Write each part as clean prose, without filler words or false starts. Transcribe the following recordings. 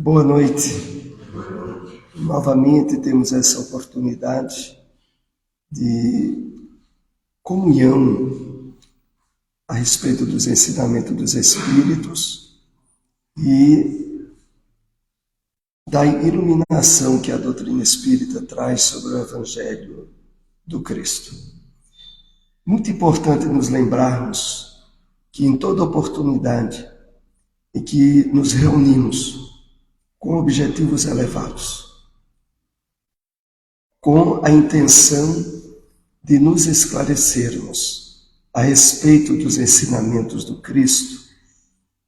Boa noite. Novamente temos essa oportunidade de comunhão a respeito dos ensinamentos dos Espíritos e da iluminação que a doutrina espírita traz sobre o Evangelho do Cristo. Muito importante nos lembrarmos que em toda oportunidade em que nos reunimos com objetivos elevados, com a intenção de nos esclarecermos a respeito dos ensinamentos do Cristo,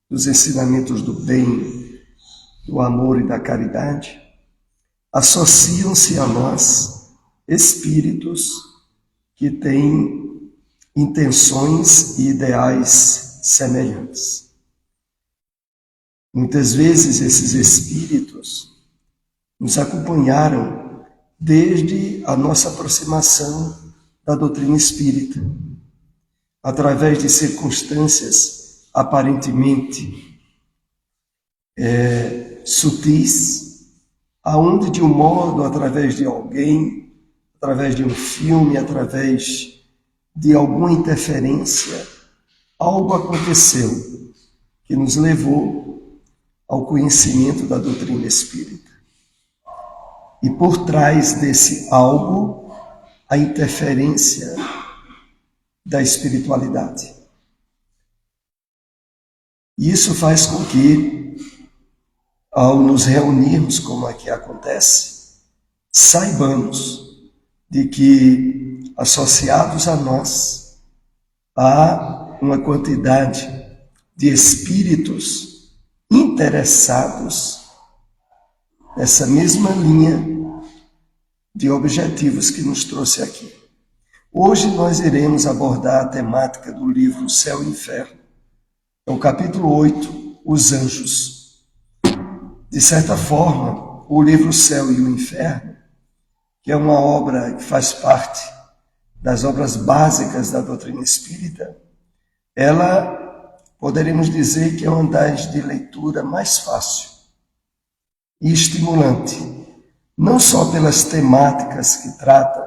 dos ensinamentos do bem, do amor e da caridade, associam-se a nós espíritos que têm intenções e ideais semelhantes. Muitas vezes esses espíritos nos acompanharam desde a nossa aproximação da doutrina espírita, através de circunstâncias aparentemente sutis, aonde de um modo, através de alguém, através de um filme, através de alguma interferência, algo aconteceu que nos levou ao conhecimento da doutrina espírita. E por trás desse algo, a interferência da espiritualidade. E isso faz com que, ao nos reunirmos, como aqui acontece, saibamos de que, associados a nós, há uma quantidade de espíritos interessados nessa mesma linha de objetivos que nos trouxe aqui. Hoje nós iremos abordar a temática do livro Céu e Inferno. É o capítulo 8, Os Anjos. De certa forma, o livro Céu e o Inferno, que é uma obra que faz parte das obras básicas da doutrina espírita, ela poderemos dizer que é uma das de leitura mais fácil e estimulante, não só pelas temáticas que trata,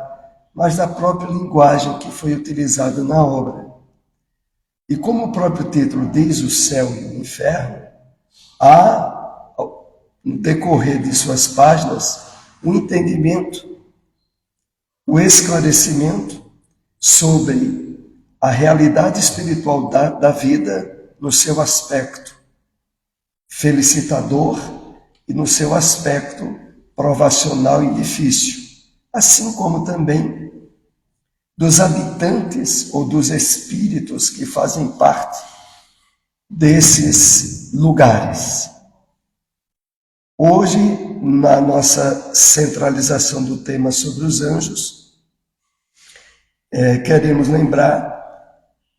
mas da própria linguagem que foi utilizada na obra. E como o próprio título diz, o céu e o inferno, há, no decorrer de suas páginas, o entendimento, o esclarecimento sobre a realidade espiritual da vida no seu aspecto felicitador e no seu aspecto provacional e difícil, assim como também dos habitantes ou dos espíritos que fazem parte desses lugares. Hoje, na nossa centralização do tema sobre os anjos, queremos lembrar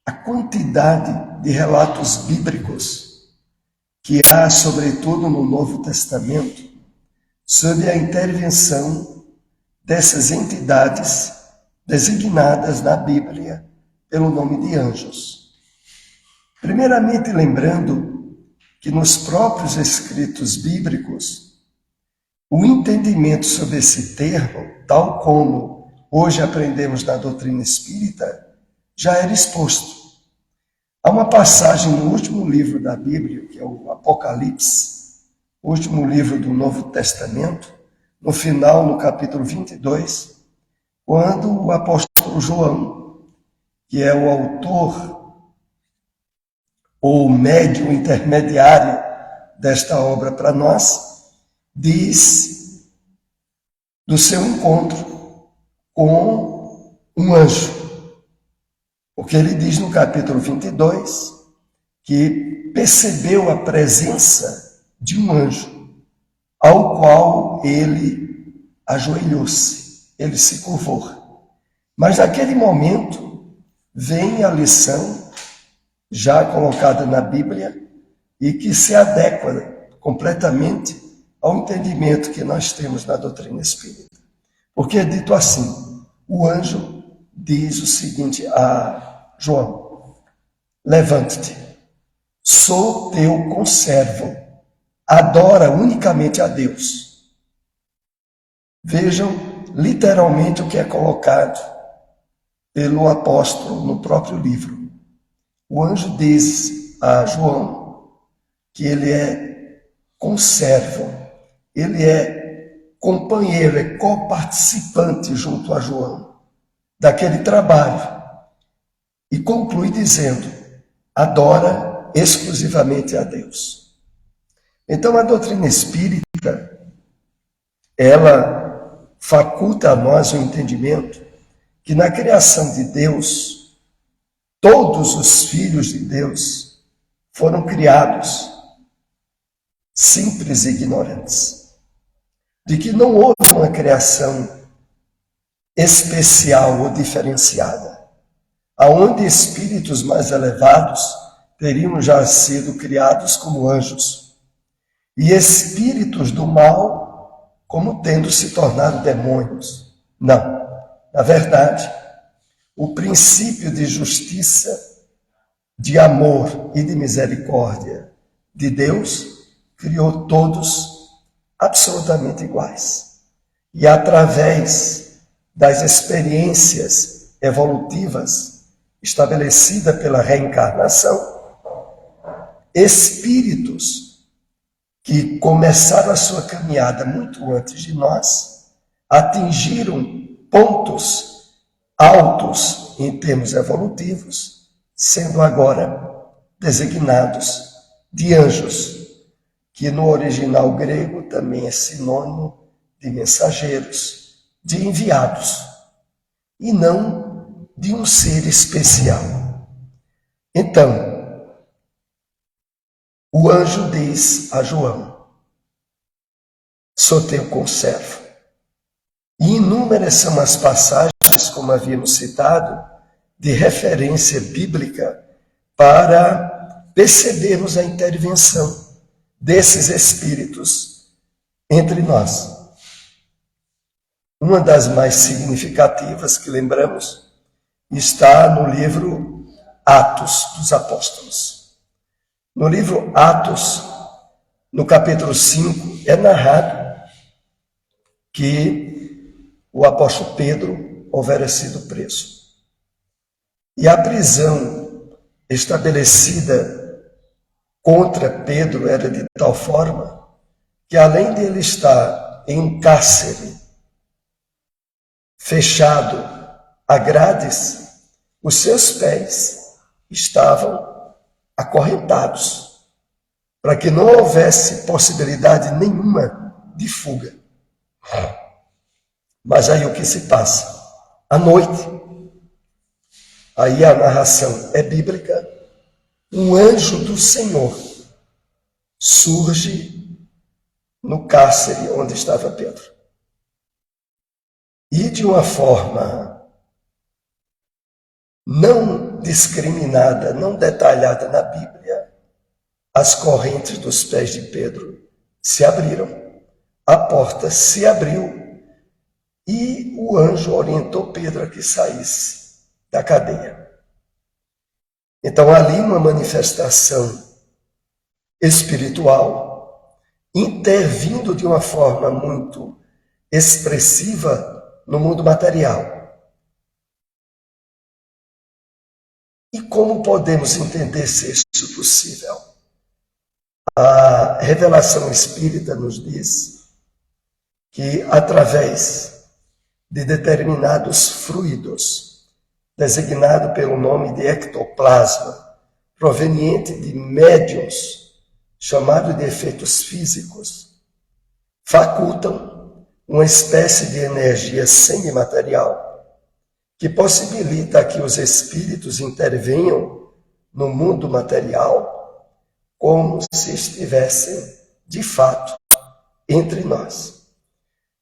a quantidade de relatos bíblicos que há, sobretudo no Novo Testamento, sobre a intervenção dessas entidades designadas na Bíblia pelo nome de anjos. Primeiramente, lembrando que nos próprios escritos bíblicos, o entendimento sobre esse termo, tal como hoje aprendemos na doutrina espírita, já era exposto. Há uma passagem no último livro da Bíblia, que é o Apocalipse, o último livro do Novo Testamento, no final, no capítulo 22, quando o apóstolo João, que é o autor ou o médium intermediário desta obra para nós, diz do seu encontro com um anjo. Porque ele diz no capítulo 22 que percebeu a presença de um anjo, ao qual ele ajoelhou-se, ele se curvou. Mas naquele momento vem a lição já colocada na Bíblia e que se adequa completamente ao entendimento que nós temos na doutrina espírita. Porque é dito assim, o anjo diz o seguinte a João: levante-te, sou teu conservo, adora unicamente a Deus. Vejam literalmente o que é colocado pelo apóstolo no próprio livro. O anjo diz a João que ele é conservo, ele é companheiro, é coparticipante junto a João daquele trabalho. E conclui dizendo: adora exclusivamente a Deus. Então a doutrina espírita, ela faculta a nós o entendimento que na criação de Deus, todos os filhos de Deus foram criados simples e ignorantes. De que não houve uma criação especial ou diferenciada, aonde espíritos mais elevados teriam já sido criados como anjos, e espíritos do mal como tendo se tornado demônios. Não. Na verdade, o princípio de justiça, de amor e de misericórdia de Deus criou todos absolutamente iguais. E através das experiências evolutivas estabelecidas pela reencarnação, espíritos que começaram a sua caminhada muito antes de nós atingiram pontos altos em termos evolutivos, sendo agora designados de anjos, que no original grego também é sinônimo de mensageiros, de enviados, e não de um ser especial. Então, o anjo diz a João: sou teu conservo. E inúmeras são as passagens, como havíamos citado, de referência bíblica para percebermos a intervenção desses espíritos entre nós. Uma das mais significativas que lembramos está no livro Atos dos Apóstolos. No livro Atos, no capítulo 5, é narrado que o apóstolo Pedro houvera sido preso. E a prisão estabelecida contra Pedro era de tal forma que, além de ele estar em cárcere, fechado a grades, os seus pés estavam acorrentados, para que não houvesse possibilidade nenhuma de fuga. Mas aí o que se passa? À noite, aí a narração é bíblica, um anjo do Senhor surge no cárcere onde estava Pedro. E de uma forma não discriminada, não detalhada na Bíblia, as correntes dos pés de Pedro se abriram, a porta se abriu e o anjo orientou Pedro a que saísse da cadeia. Então, ali uma manifestação espiritual, intervindo de uma forma muito expressiva no mundo material. E como podemos entender se isso possível? A revelação espírita nos diz que, através de determinados fluidos, designado pelo nome de ectoplasma, proveniente de médiuns, chamado de efeitos físicos, facultam uma espécie de energia semimaterial que possibilita que os espíritos intervenham no mundo material como se estivessem, de fato, entre nós.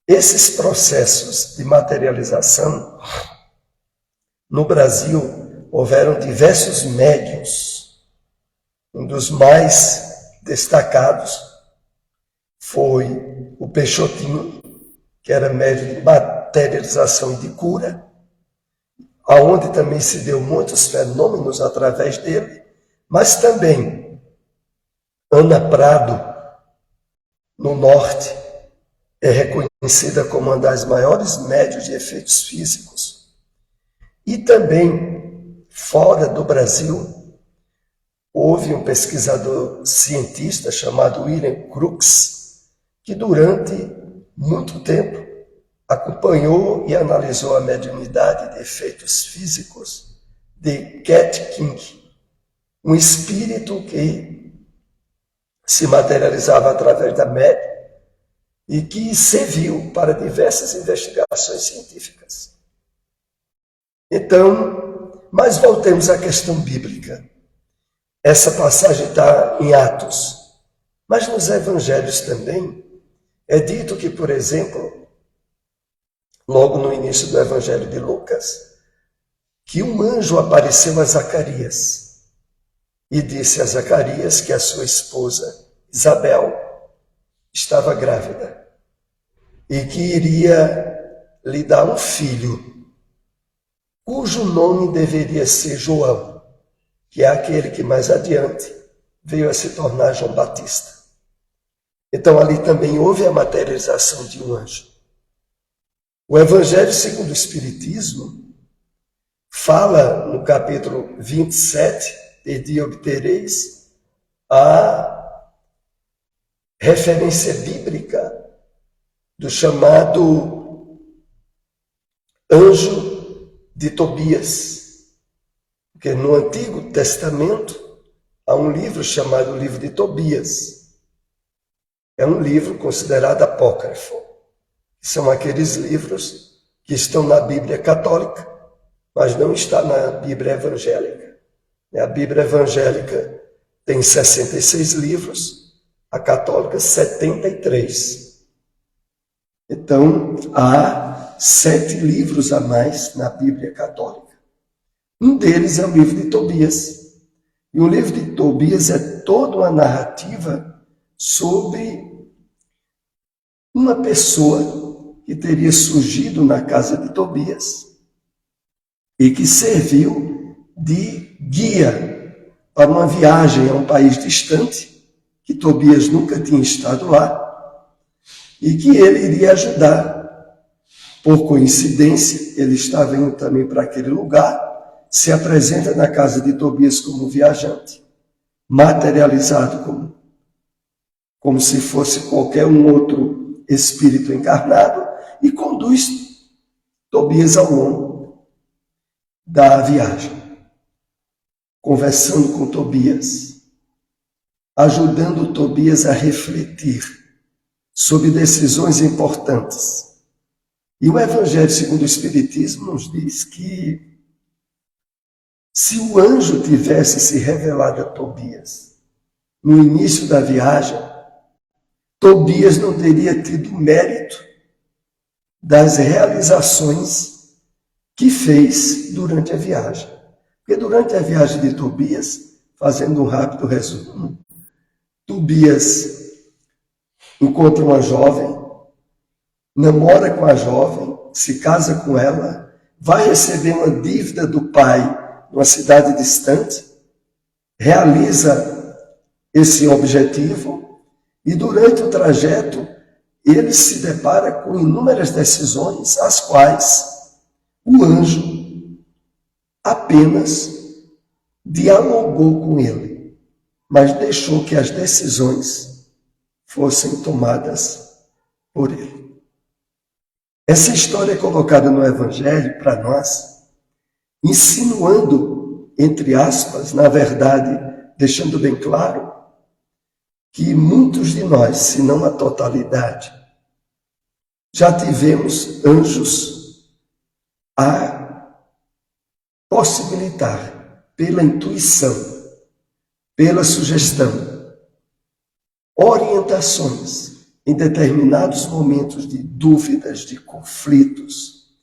Esses processos de materialização, no Brasil, houveram diversos médiuns. Um dos mais destacados foi o Peixotinho, que era médium de materialização e de cura, aonde também se deu muitos fenômenos através dele, mas também Ana Prado, no norte, é reconhecida como uma das maiores médias de efeitos físicos. E também, fora do Brasil, houve um pesquisador cientista chamado William Crookes, que durante muito tempo acompanhou e analisou a mediunidade de efeitos físicos de Cat King, um espírito que se materializava através da média e que serviu para diversas investigações científicas. Então, mas voltemos à questão bíblica. Essa passagem está em Atos, mas nos evangelhos também é dito que, por exemplo, logo no início do evangelho de Lucas, que um anjo apareceu a Zacarias e disse a Zacarias que a sua esposa, Isabel, estava grávida e que iria lhe dar um filho, cujo nome deveria ser João, que é aquele que mais adiante veio a se tornar João Batista. Então ali também houve a materialização de um anjo. O Evangelho segundo o Espiritismo fala no capítulo 27, de obtereis a referência bíblica do chamado anjo de Tobias. Porque no Antigo Testamento há um livro chamado Livro de Tobias. É um livro considerado apócrifo. São aqueles livros que estão na Bíblia católica, mas não está na Bíblia evangélica. A Bíblia evangélica tem 66 livros, a católica 73. Então, há 7 livros a mais na Bíblia católica. Um deles é o livro de Tobias. E o livro de Tobias é toda uma narrativa sobre uma pessoa que teria surgido na casa de Tobias e que serviu de guia para uma viagem a um país distante, que Tobias nunca tinha estado lá, e que ele iria ajudar. Por coincidência, ele estava indo também para aquele lugar, se apresenta na casa de Tobias como viajante, materializado como se fosse qualquer um outro espírito encarnado, e conduz Tobias ao longo da viagem, conversando com Tobias, ajudando Tobias a refletir sobre decisões importantes. E o Evangelho segundo o Espiritismo nos diz que se o anjo tivesse se revelado a Tobias no início da viagem, Tobias não teria tido mérito das realizações que fez durante a viagem. Porque durante a viagem de Tobias, fazendo um rápido resumo, Tobias encontra uma jovem, namora com a jovem, se casa com ela, vai receber uma dívida do pai numa cidade distante, realiza esse objetivo e durante o trajeto ele se depara com inúmeras decisões, as quais o anjo apenas dialogou com ele, mas deixou que as decisões fossem tomadas por ele. Essa história é colocada no Evangelho para nós, insinuando, entre aspas, na verdade, deixando bem claro, que muitos de nós, se não a totalidade, já tivemos anjos a possibilitar, pela intuição, pela sugestão, orientações em determinados momentos de dúvidas, de conflitos,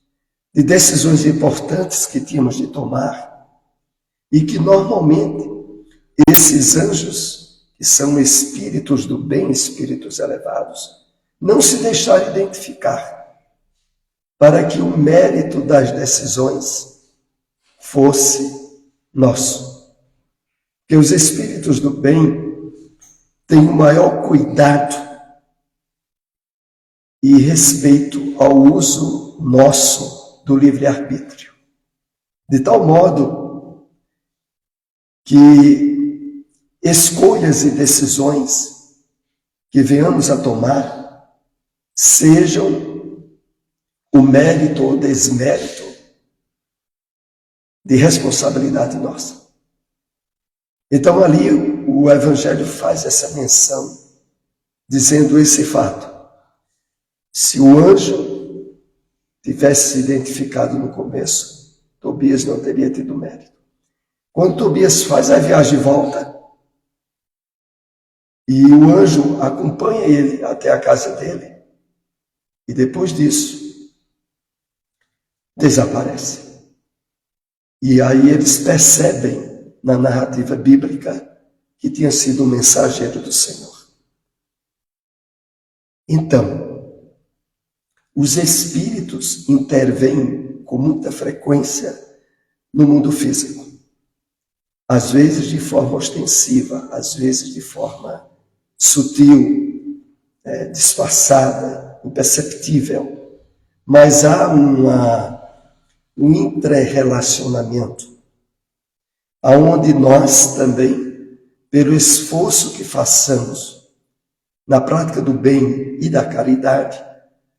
de decisões importantes que tínhamos de tomar, e que normalmente esses anjos, que são espíritos do bem, espíritos elevados, não se deixaram identificar, para que o mérito das decisões fosse nosso. Que os espíritos do bem têm o maior cuidado e respeito ao uso nosso do livre-arbítrio. De tal modo que escolhas e decisões que venhamos a tomar sejam o mérito ou desmérito de responsabilidade nossa. Então ali o Evangelho faz essa menção, dizendo esse fato. Se o anjo tivesse se identificado no começo, Tobias não teria tido mérito. Quando Tobias faz a viagem de volta, e o anjo acompanha ele até a casa dele, e depois disso, desaparece. E aí eles percebem, na narrativa bíblica, que tinha sido o mensageiro do Senhor. Então, os espíritos intervêm com muita frequência no mundo físico. Às vezes de forma ostensiva, às vezes de forma sutil, disfarçada, imperceptível. Mas há um intrarrelacionamento, aonde nós também, pelo esforço que façamos na prática do bem e da caridade,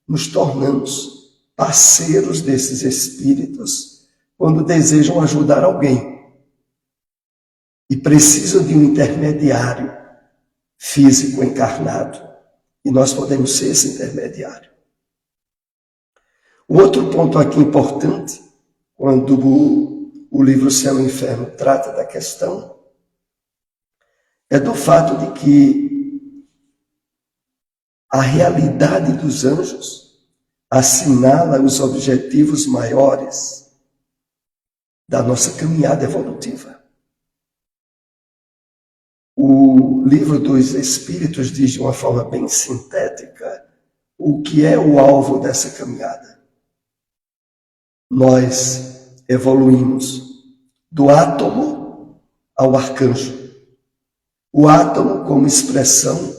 nos tornamos parceiros desses espíritos quando desejam ajudar alguém e precisam de um intermediário físico encarnado, e nós podemos ser esse intermediário. O outro ponto aqui importante, quando o livro Céu e Inferno trata da questão, é do fato de que a realidade dos anjos assinala os objetivos maiores da nossa caminhada evolutiva. O livro dos Espíritos diz de uma forma bem sintética o que é o alvo dessa caminhada. Nós evoluímos do átomo ao arcanjo. O átomo como expressão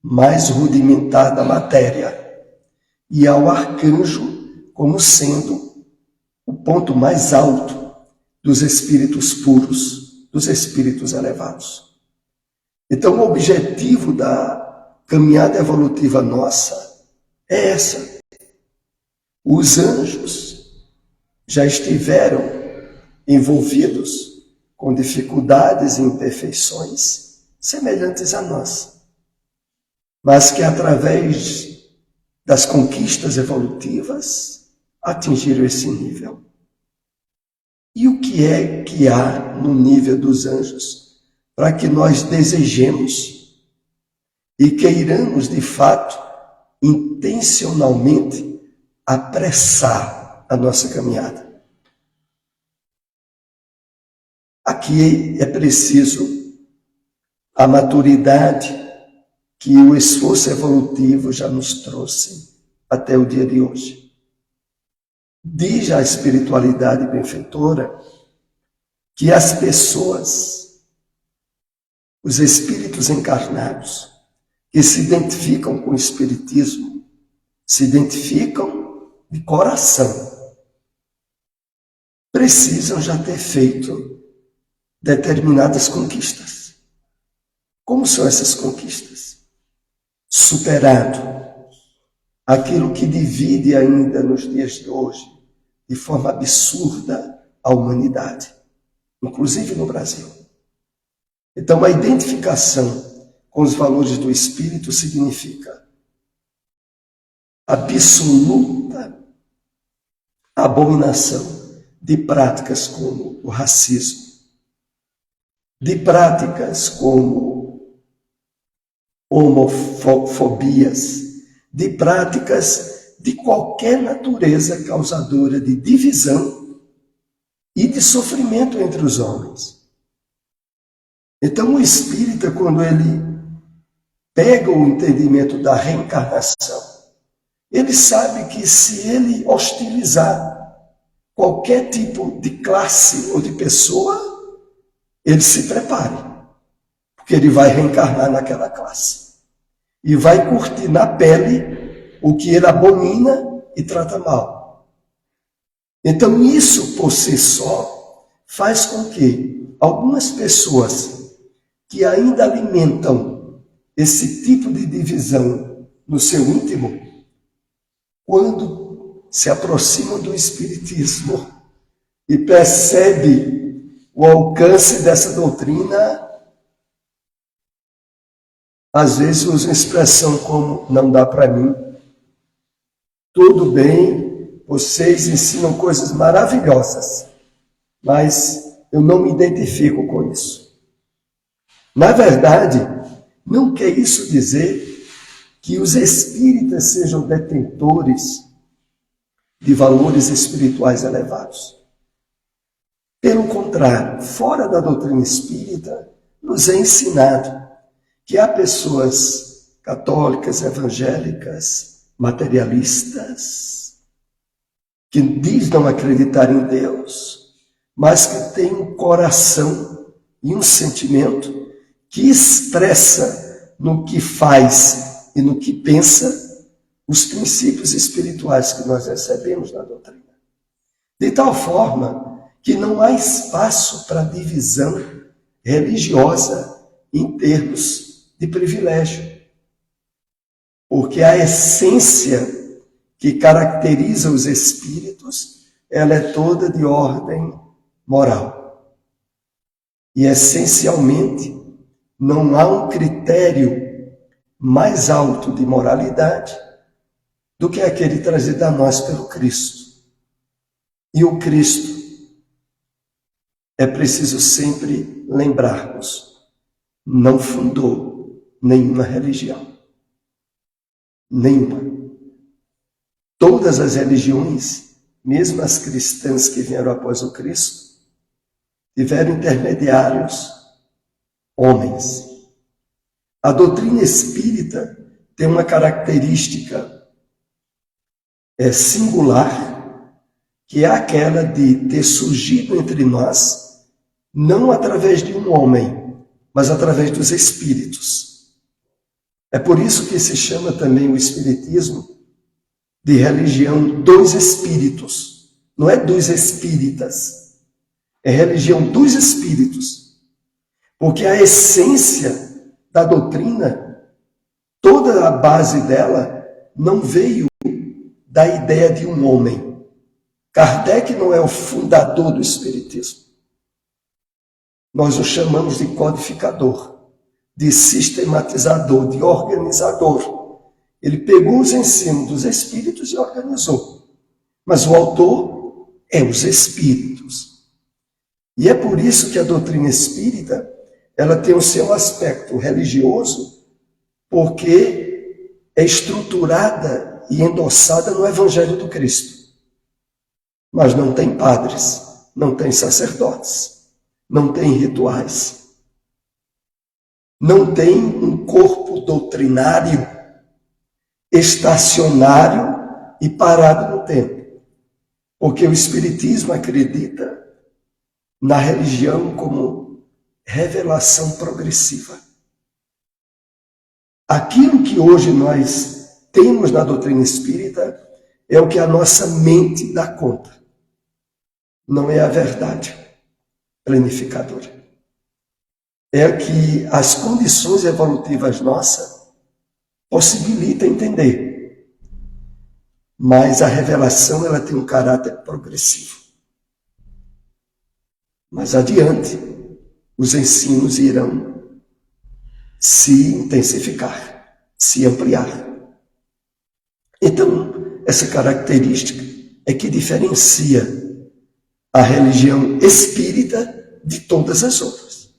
mais rudimentar da matéria, e ao arcanjo como sendo o ponto mais alto dos espíritos puros, dos espíritos elevados. Então, o objetivo da caminhada evolutiva nossa é essa. Os anjos já estiveram envolvidos com dificuldades e imperfeições semelhantes a nós, mas que através das conquistas evolutivas atingiram esse nível. E o que é que há no nível dos anjos para que nós desejemos e queiramos, de fato, intencionalmente apressar a nossa caminhada? Aqui é preciso a maturidade que o esforço evolutivo já nos trouxe até o dia de hoje. Diz a espiritualidade benfeitora que as pessoas, os espíritos encarnados, que se identificam com o espiritismo, se identificam de coração, precisam já ter feito determinadas conquistas. Como são essas conquistas? Superado aquilo que divide ainda nos dias de hoje, de forma absurda, a humanidade, inclusive no Brasil. Então, a identificação com os valores do espírito significa absoluta abominação de práticas como o racismo, de práticas como homofobias, de práticas de qualquer natureza causadora de divisão e de sofrimento entre os homens. Então, o espírita, quando ele pega o entendimento da reencarnação, ele sabe que se ele hostilizar qualquer tipo de classe ou de pessoa, ele se prepare, porque ele vai reencarnar naquela classe e vai curtir na pele o que ele abomina e trata mal. Então isso por si só faz com que algumas pessoas que ainda alimentam esse tipo de divisão no seu íntimo, quando se aproximam do Espiritismo e percebe o alcance dessa doutrina, às vezes usam expressão como não dá para mim. Tudo bem, vocês ensinam coisas maravilhosas, mas eu não me identifico com isso. Na verdade, não quer isso dizer que os espíritas sejam detentores de valores espirituais elevados. Pelo contrário, fora da doutrina espírita, nos é ensinado que há pessoas católicas, evangélicas, materialistas, que diz não acreditar em Deus, mas que têm um coração e um sentimento que expressa no que faz e no que pensa os princípios espirituais que nós recebemos na doutrina. De tal forma que não há espaço para divisão religiosa em termos de privilégio. Porque a essência que caracteriza os espíritos, ela é toda de ordem moral. E essencialmente, não há um critério mais alto de moralidade do que aquele trazido a nós pelo Cristo. E o Cristo, é preciso sempre lembrarmos, não fundou nenhuma religião. Nenhuma. Todas as religiões, mesmo as cristãs que vieram após o Cristo, tiveram intermediários, homens. A doutrina espírita tem uma característica singular, que é aquela de ter surgido entre nós, não através de um homem, mas através dos espíritos. É por isso que se chama também o espiritismo de religião dos espíritos. Não é dos espíritas, é religião dos espíritos. Porque a essência da doutrina, toda a base dela, não veio da ideia de um homem. Kardec não é o fundador do espiritismo. Nós o chamamos de codificador, de sistematizador, de organizador. Ele pegou os ensinos dos espíritos e organizou. Mas o autor é os espíritos. E é por isso que a doutrina espírita, ela tem o seu aspecto religioso, porque é estruturada e endossada no Evangelho do Cristo. Mas não tem padres, não tem sacerdotes, não tem rituais. Não tem um corpo doutrinário estacionário e parado no tempo. Porque o Espiritismo acredita na religião como revelação progressiva. Aquilo que hoje nós temos na doutrina espírita é o que a nossa mente dá conta. Não é a verdade planificadora. É que as condições evolutivas nossas possibilitam entender. Mas a revelação ela tem um caráter progressivo. Mais adiante, os ensinos irão se intensificar, se ampliar. Então, essa característica é que diferencia a religião espírita de todas as outras.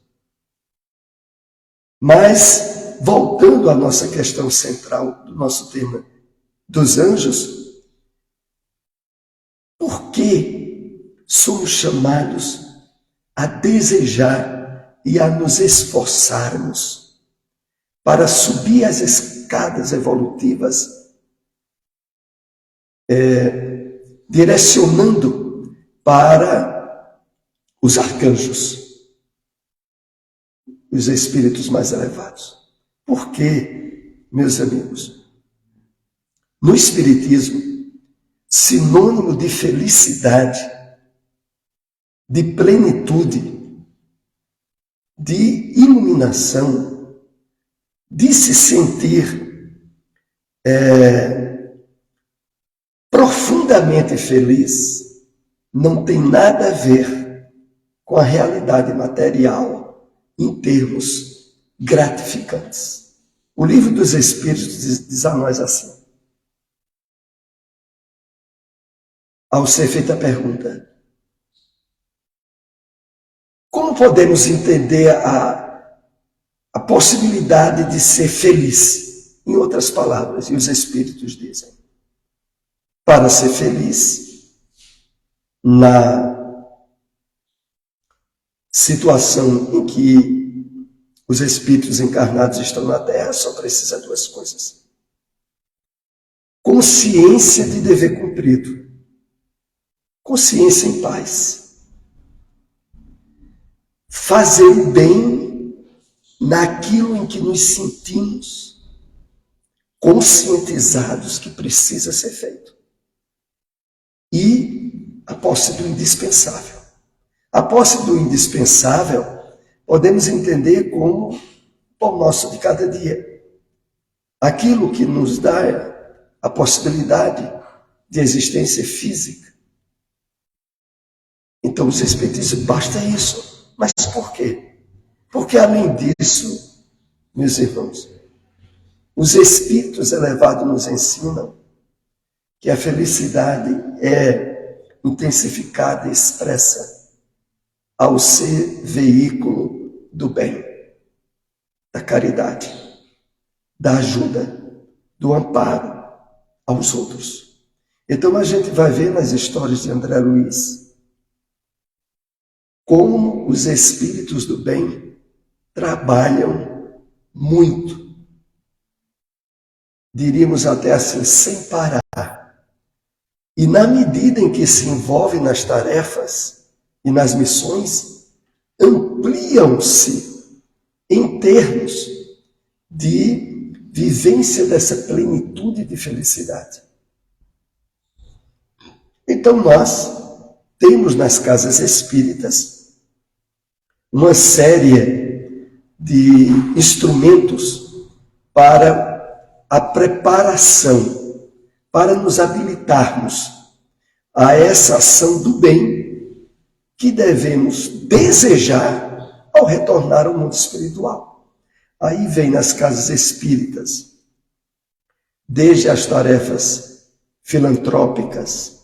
Mas, voltando à nossa questão central do nosso tema dos anjos, por que somos chamados a desejar e a nos esforçarmos para subir as escadas evolutivas, direcionando para os arcanjos, os espíritos mais elevados? Por quê, meus amigos? No Espiritismo, sinônimo de felicidade, de plenitude, de iluminação, de se sentir profundamente feliz, não tem nada a ver com a realidade material em termos gratificantes. O Livro dos Espíritos diz a nós assim, ao ser feita a pergunta, como podemos entender a possibilidade de ser feliz? Em outras palavras, e os Espíritos dizem, para ser feliz, na situação em que os espíritos encarnados estão na Terra, só precisa duas coisas. Consciência de dever cumprido. Consciência em paz. Fazer o bem naquilo em que nos sentimos conscientizados que precisa ser feito. E a posse do indispensável. A posse do indispensável podemos entender como o pão nosso de cada dia. Aquilo que nos dá a possibilidade de existência física. Então os Espíritos dizem, basta isso. Mas por quê? Porque além disso, meus irmãos, os Espíritos elevados nos ensinam que a felicidade é intensificada e expressa ao ser veículo do bem, da caridade, da ajuda, do amparo aos outros. Então a gente vai ver nas histórias de André Luiz como os espíritos do bem trabalham muito. Diríamos até assim, sem parar. E na medida em que se envolvem nas tarefas e nas missões, ampliam-se em termos de vivência dessa plenitude de felicidade. Então nós temos nas casas espíritas uma série de instrumentos para a preparação, para nos habilitarmos a essa ação do bem que devemos desejar ao retornar ao mundo espiritual. Aí vem nas casas espíritas, desde as tarefas filantrópicas,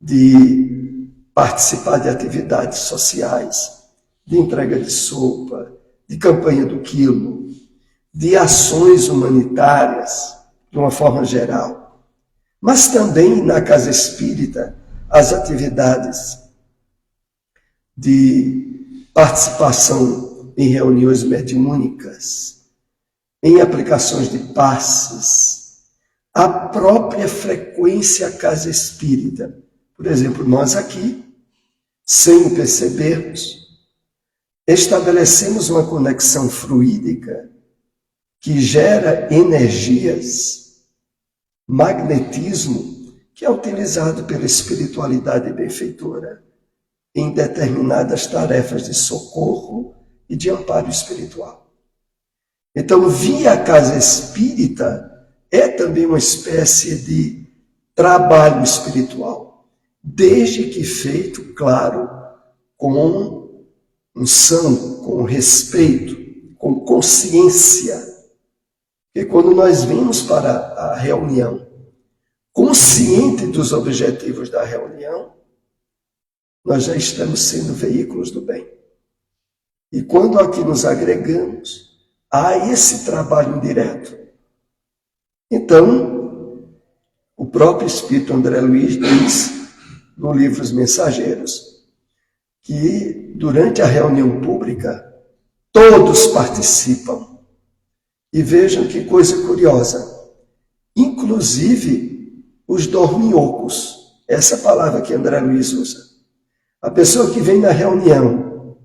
de participar de atividades sociais, de entrega de sopa, de campanha do quilo, de ações humanitárias, de uma forma geral. Mas também na casa espírita, as atividades de participação em reuniões mediúnicas, em aplicações de passes, a própria frequência à casa espírita. Por exemplo, nós aqui, sem o percebermos, estabelecemos uma conexão fluídica que gera energias, magnetismo, que é utilizado pela espiritualidade benfeitora em determinadas tarefas de socorro e de amparo espiritual. Então, via a casa espírita é também uma espécie de trabalho espiritual, desde que feito, claro, com unção, com respeito, com consciência. Porque quando nós vimos para a reunião, consciente dos objetivos da reunião, nós já estamos sendo veículos do bem. E quando aqui nos agregamos, há esse trabalho indireto. Então, o próprio Espírito André Luiz diz, no livro Os Mensageiros, que durante a reunião pública, todos participam. E vejam que coisa curiosa, inclusive os dorminhocos, essa palavra que André Luiz usa. A pessoa que vem na reunião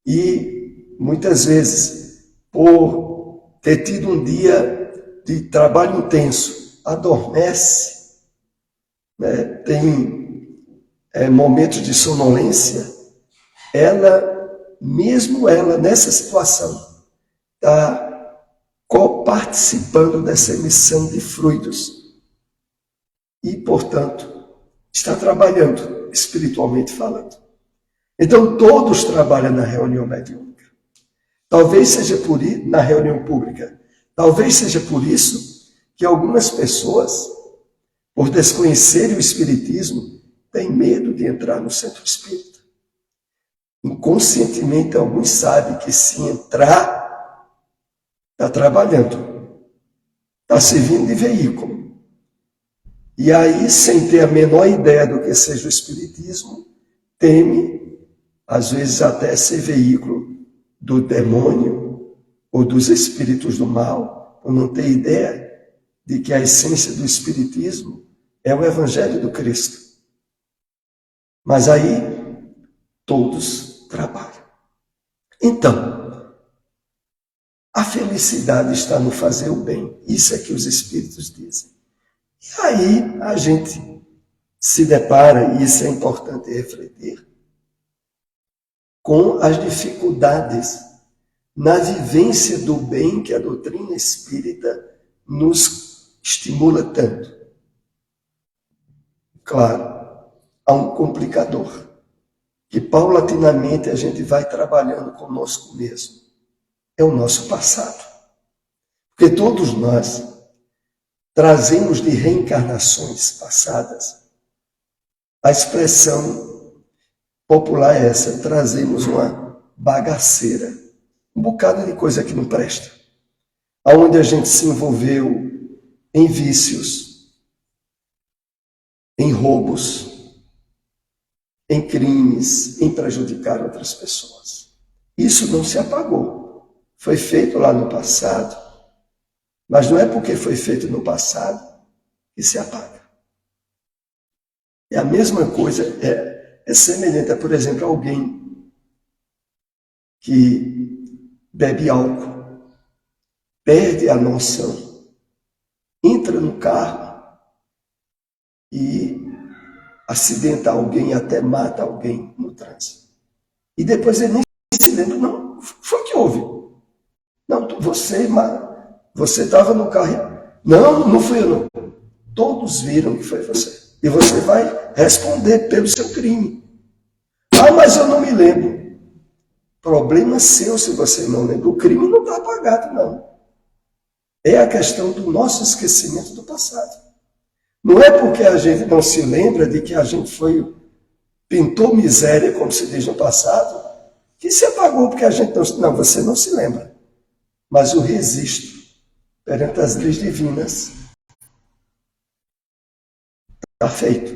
e muitas vezes, por ter tido um dia de trabalho intenso, adormece, né, tem momentos de sonolência, mesmo ela, nessa situação, está coparticipando dessa emissão de fluidos e, portanto, está trabalhando, espiritualmente falando. Então, todos trabalham na reunião mediúnica. Talvez seja na reunião pública. Talvez seja por isso que algumas pessoas, por desconhecerem o espiritismo, têm medo de entrar no centro espírita. Inconscientemente, alguns sabem que se entrar, está trabalhando, está servindo de veículo. E aí, sem ter a menor ideia do que seja o espiritismo, teme, às vezes, até ser veículo do demônio ou dos espíritos do mal, ou não ter ideia de que a essência do espiritismo é o evangelho do Cristo. Mas aí, todos trabalham. Então, a felicidade está no fazer o bem. Isso é que os espíritos dizem. E aí a gente se depara, e isso é importante refletir, com as dificuldades na vivência do bem que a doutrina espírita nos estimula tanto. Claro, há um complicador, que paulatinamente a gente vai trabalhando conosco mesmo. É o nosso passado. Porque todos nós trazemos de reencarnações passadas. A expressão popular é essa, trazemos uma bagaceira, um bocado de coisa que não presta, aonde a gente se envolveu em vícios, em roubos, em crimes, em prejudicar outras pessoas. Isso não se apagou. Foi feito lá no passado, mas não é porque foi feito no passado que se apaga. É a mesma coisa, é semelhante a, por exemplo, alguém que bebe álcool, perde a noção, entra no carro e acidenta alguém, até mata alguém no trânsito. E depois ele nem se lembra, não, foi que houve. Não, você estava no carro. Não, não fui eu não. Todos viram que foi você. E você vai responder pelo seu crime. Ah, mas eu não me lembro. Problema seu se você não lembra. O crime não está apagado, não. É a questão do nosso esquecimento do passado. Não é porque a gente não se lembra de que a gente pintou miséria, como se diz no passado, que se apagou porque a gente não... Não, você não se lembra. Mas o registro perante as leis divinas está feito.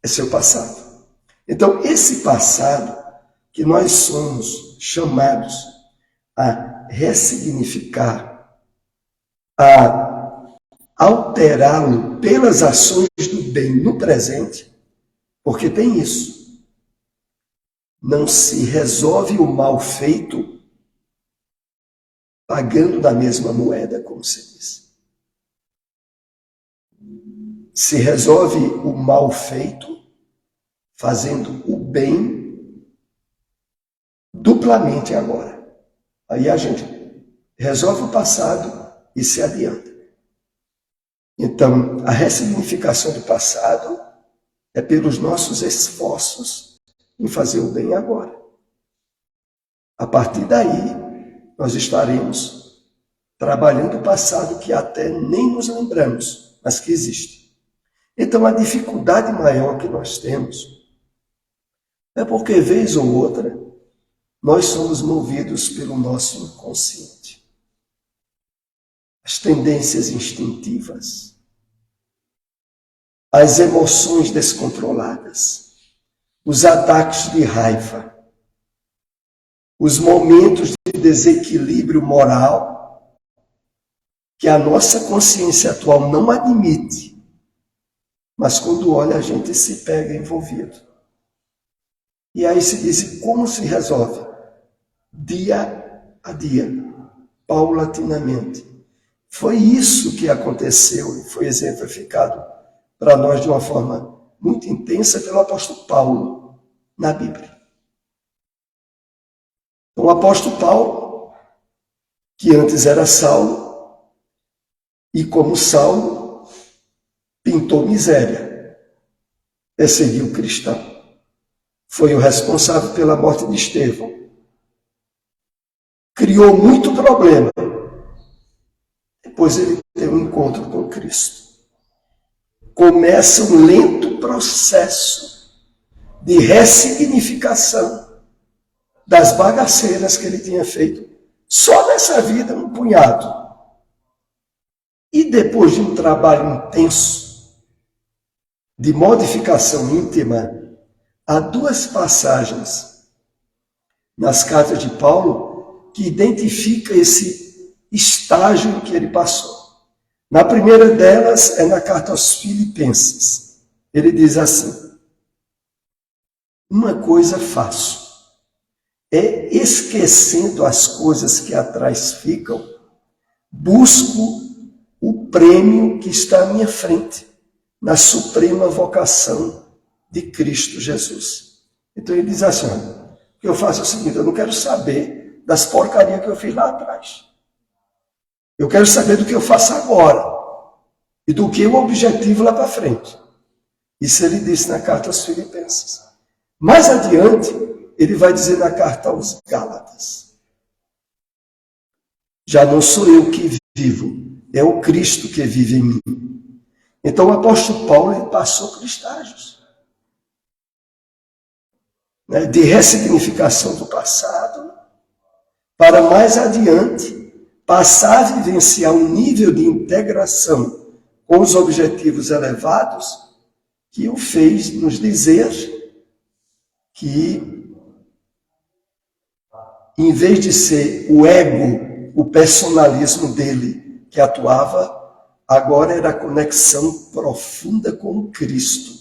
É seu passado. Então, esse passado que nós somos chamados a ressignificar, a alterá-lo pelas ações do bem no presente, porque tem isso. Não se resolve o mal feito pagando da mesma moeda, como se diz. Se resolve o mal feito fazendo o bem duplamente agora. Aí a gente resolve o passado e se adianta. Então, a ressignificação do passado é pelos nossos esforços em fazer o bem agora. A partir daí, nós estaremos trabalhando o passado que até nem nos lembramos, mas que existe. Então, a dificuldade maior que nós temos é porque, vez ou outra, nós somos movidos pelo nosso inconsciente. As tendências instintivas, as emoções descontroladas, os ataques de raiva, os momentos de desequilíbrio moral que a nossa consciência atual não admite, mas quando olha a gente se pega envolvido. E aí se diz, como se resolve? Dia a dia, paulatinamente, Foi isso que aconteceu e foi exemplificado para nós de uma forma muito intensa pelo apóstolo Paulo na Bíblia. Então, o apóstolo Paulo, que antes era Saulo, e como Saulo, pintou miséria, perseguiu o cristão. Foi o responsável pela morte de Estevão. Criou muito problema. Depois ele teve um encontro com Cristo. Começa um lento processo de ressignificação das bagaceiras que ele tinha feito. Só nessa vida, um punhado. E depois de um trabalho intenso de modificação íntima, há duas passagens nas cartas de Paulo que identificam esse estágio em que ele passou. Na primeira delas é na carta aos Filipenses. Ele diz assim: uma coisa faço, é esquecendo as coisas que atrás ficam, busco o prêmio que está à minha frente, na suprema vocação de Cristo Jesus. Então ele diz assim: o que eu faço é o seguinte, eu não quero saber das porcarias que eu fiz lá atrás. Eu quero saber do que eu faço agora e do que é o objetivo lá para frente. Isso ele disse na carta aos Filipenses. Mais adiante, ele vai dizer na carta aos Gálatas: já não sou eu que vivo, é o Cristo que vive em mim. Então o apóstolo Paulo ele passou por estágios, né, de ressignificação do passado, para mais adiante passar a vivenciar um nível de integração com os objetivos elevados que o fez nos dizer que, em vez de ser o ego, o personalismo dele que atuava, agora era a conexão profunda com Cristo,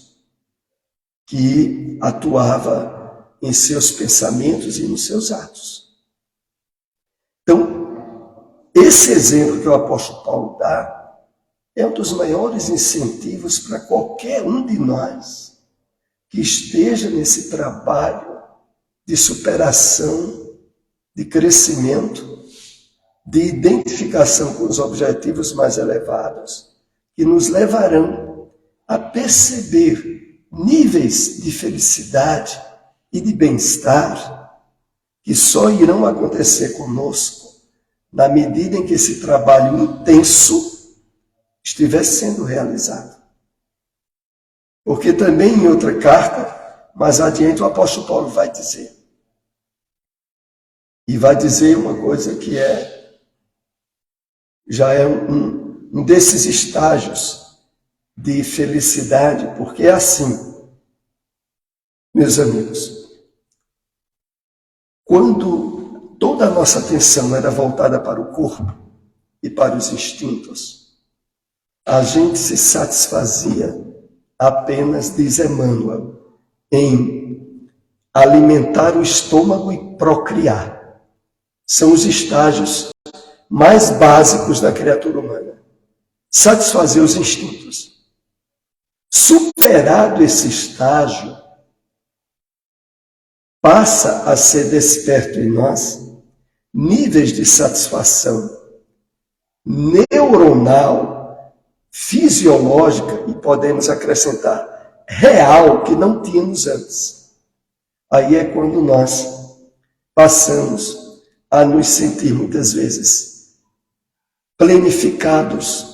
que atuava em seus pensamentos e nos seus atos. Então, esse exemplo que o apóstolo Paulo dá é um dos maiores incentivos para qualquer um de nós que esteja nesse trabalho de superação, de crescimento, de identificação com os objetivos mais elevados, que nos levarão a perceber níveis de felicidade e de bem-estar que só irão acontecer conosco na medida em que esse trabalho intenso estiver sendo realizado. Porque também em outra carta, mais adiante, o apóstolo Paulo vai dizer. E vai dizer uma coisa que já é um desses estágios de felicidade, porque é assim, meus amigos, quando toda a nossa atenção era voltada para o corpo e para os instintos, a gente se satisfazia apenas, diz Emmanuel, em alimentar o estômago e procriar. São os estágios mais básicos da criatura humana. Satisfazer os instintos. Superado esse estágio, passa a ser desperto em nós níveis de satisfação neuronal, fisiológica e podemos acrescentar real que não tínhamos antes. Aí é quando nós passamos a nos sentir muitas vezes planificados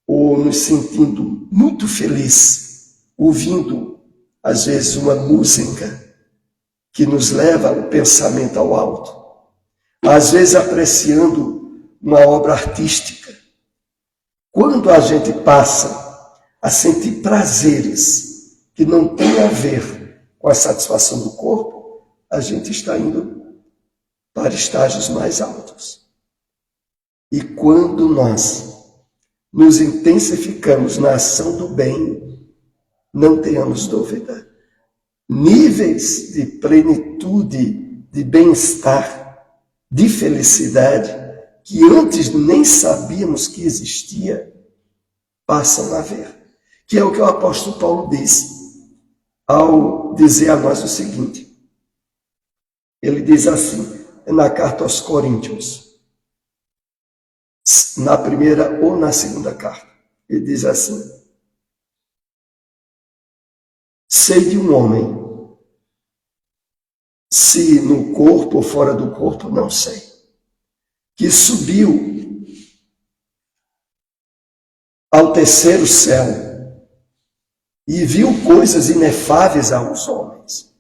ou nos sentindo muito felizes, ouvindo às vezes uma música que nos leva o pensamento ao alto, às vezes apreciando uma obra artística. Quando a gente passa a sentir prazeres que não têm a ver com a satisfação do corpo, a gente está indo para estágios mais altos. E quando nós nos intensificamos na ação do bem, não tenhamos dúvida, níveis de plenitude, de bem-estar, de felicidade que antes nem sabíamos que existia, passam a ver. Que é o que o apóstolo Paulo diz ao dizer a nós o seguinte. Ele diz assim, na carta aos Coríntios, na primeira ou na segunda carta, ele diz assim: sei de um homem, se no corpo ou fora do corpo, não sei, que subiu ao terceiro céu e viu coisas inefáveis aos homens.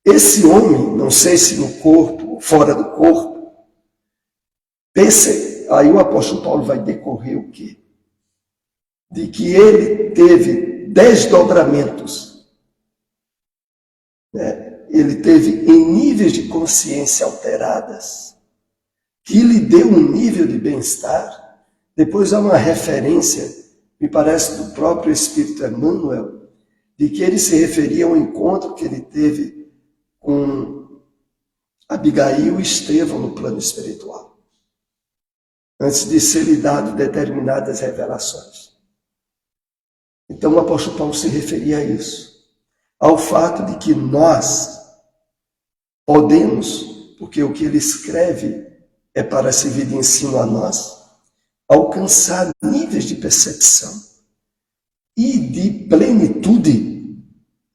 Esse homem, não sei se no corpo ou fora do corpo, pense, aí o apóstolo Paulo vai decorrer o quê? De que ele teve desdobramentos, né? Ele teve em níveis de consciência alteradas, que lhe deu um nível de bem-estar. Depois há uma referência, me parece, do próprio Espírito Emmanuel, de que ele se referia ao encontro que ele teve com Abigail e Estevão no plano espiritual, antes de ser-lhe dado determinadas revelações. Então o apóstolo Paulo se referia a isso, ao fato de que nós podemos, porque o que ele escreve é para servir de ensino a nós, alcançar níveis de percepção e de plenitude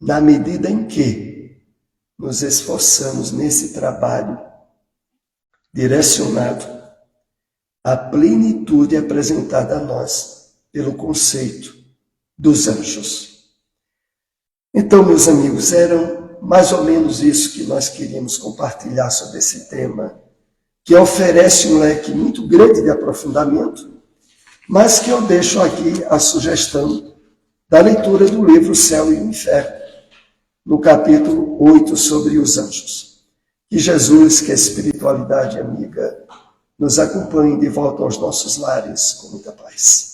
na medida em que nos esforçamos nesse trabalho direcionado à plenitude apresentada a nós pelo conceito dos anjos. Então, meus amigos, eram mais ou menos isso que nós queríamos compartilhar sobre esse tema, que oferece um leque muito grande de aprofundamento, mas que eu deixo aqui a sugestão da leitura do livro Céu e Inferno, no capítulo 8, sobre os anjos. Que Jesus, que a espiritualidade amiga, nos acompanhe de volta aos nossos lares com muita paz.